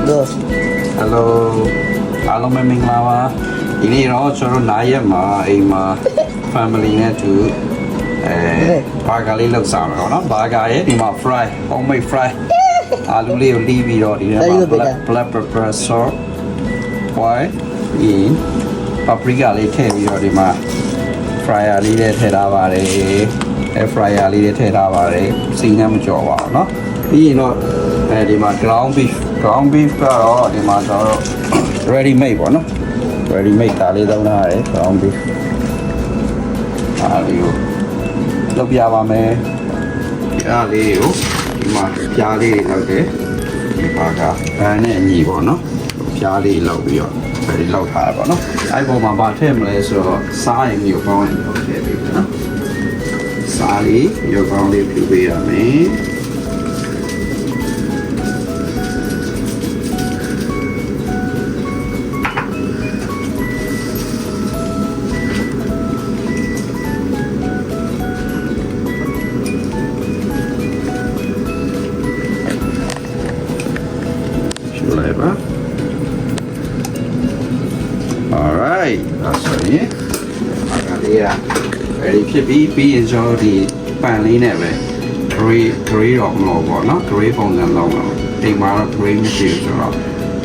Hello အားလုံးပဲမင်္ဂလာပါဒီနေ့တော့ကျွန်တော်နိုင်ရက်မှာအိမ်မှာ family နဲ့တူဘာဂါလေးလောက်စားမယ်နော်ဘာဂါရဲ့ဒီမှာ fry homemade fry အာလူလေးကိုလီးပြီးတော့ဒီထဲမှာ black pepper sauce white in paprika လေးထည့်ပြီးတော့ဒီမှာ fryer လေးနဲ့ထည့်ထားပါတယ် air fryer လေးနဲ့ထည့်ထားပါတယ်စီနဲ့မကြော်ပါဘူးเนาะပြီးရင်တော့ဒီမှာ ground beef ကတော့ဒီမှာကျွန်တော် ready made ပေါ့နော် ready made ဒါလေးသုံးထားရတယ် ground beef အားလေးကိုလုပ်ပြပါမယ်အားလေးကိုဒီမှာပြားလေးလောက်တယ်ဒီပါကဘန်နဲ့အညီပေါ့နော်ပြားလေးလောက်ပြီးတော့ဒီလောက်ထားရပါတော့အဲ့ပေါ်မှာဗာထည့်မလဲဆိုတော့စားရင်မျိုးကောင်းရင်တော့ထည့်ပေးမယ်နော်စားလေးမျိုးကောင်းလေးပြုပေးရမယ်Alright, that's it. ဒါလေးက ready ဖြစ်ပြီးရင်ကျွန်တော်ဒီပန်လေးနဲ့ပဲ gray တော့မလို့ပေါ့နော် gray ပုံစံလုံးတော့ဒီမှာတော့ gray မရှိဘူးဆိုတော့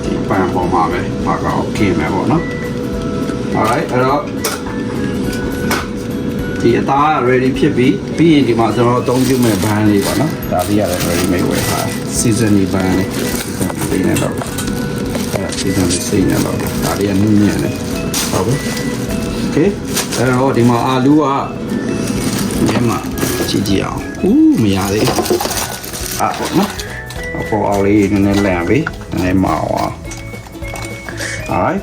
ဒီပန်ပေါ်မှာပဲဘာက okay မယ်ပေါ့နော် Alright အဲ့တော့ဒီအသား ready ဖြစ်ပြီးရင်ဒီမှာကျွန်တော်အသုံးပြုမဲ့ဘန်းလေးပေါ့နော်ဒါလေးရတယ် ready made ဝယ်ထား seasoning ဘန်းလေးဒီနဲ့တော့ဒီကနေ့စိတ်နေတော့ဒါလေးကနင်းနေတယ်ဟုတ်ပြီโอเคအဲ့တော့ဒီမှာအာလူကဒီမှာကြည့်အောင်မရသေးဟုတ်နော်ပေါ်အောင်လေးနည်းနည်းလန့်ပြီနည်းနည်းမအောင် alright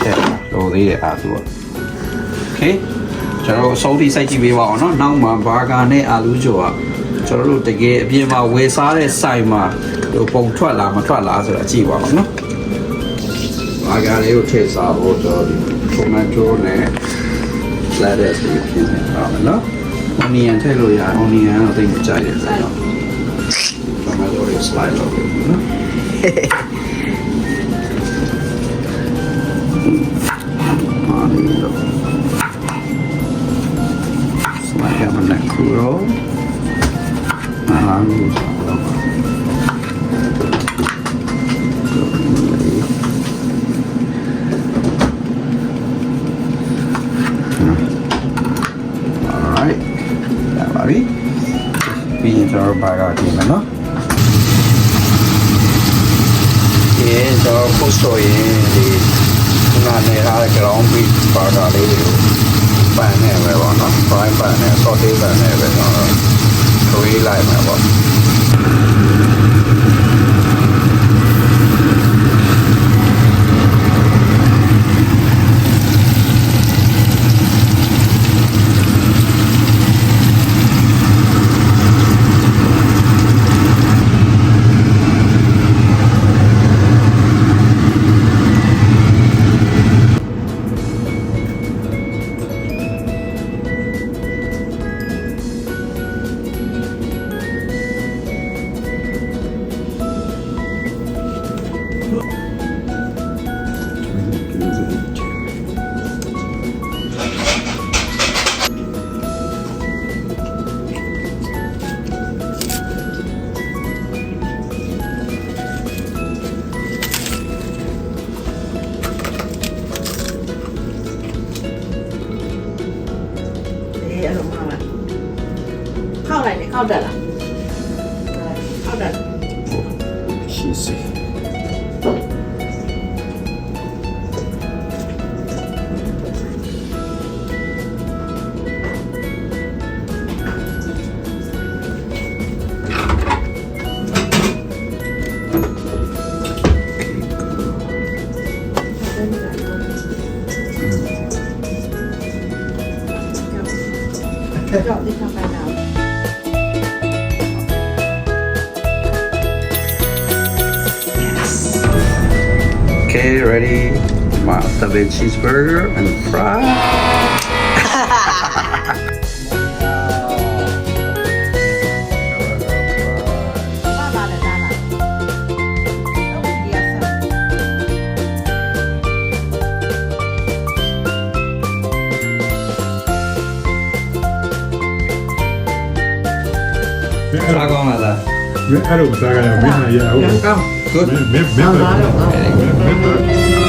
တဲ့လိုသေးတယ်အာလူကโอเคကျွန်တော်အစိုးထိစိုက်ကြည့်ပေးပါအောင်နော်နောက်မှာဘာဂါနဲ့အာလူကျော်ကကျွန်တော်တို့တကယ်အပြင်မှာဝယ်စားတဲ့ဆိုင်မှာပုံထွက်လာမထွက်လာဆိုတာကြည့်ပါအောင်နော်ဘာဂါလေးကိုထည့်စားဖို့တော့ဒီတိုမတိုနဲ့ lettuce ကိုပြင်နေတာနော် onion ထည့်လို့ရတယ် onion တော့သိမကြိုက်တယ်ဆိုတော့တိုမတိုလေး slide လုပ်လို့နော်slide ရမယ်ခူရောအားလုံးတော့ပြီးရင်ကျွန်တော်ဘာကကြည့်မယ်နော်ဒီတော့ပို့ဆိုရင်ဒီနာနေထားတဲ့ ground beef ဘာကလေးကိုပန်နဲ့ပဲပေါ့နော် fry pan နဲ့ saute pan နဲ့ပဲကျွန်တော်ထွေးလိုက်မှာပေါ့เข้าอะไรเนี่ยเข้าเดือดอ่ะเข้าเดือด cheesy Drop this one by now. Okay, ready? My double cheeseburger and fry. 爸爸的大奶，都不别生。စားကောင်းလားသား မင်းအဲ့လိုစားကြရမင်းဟာရဟုတ် ကောင်း good မင်းမင်းမင်း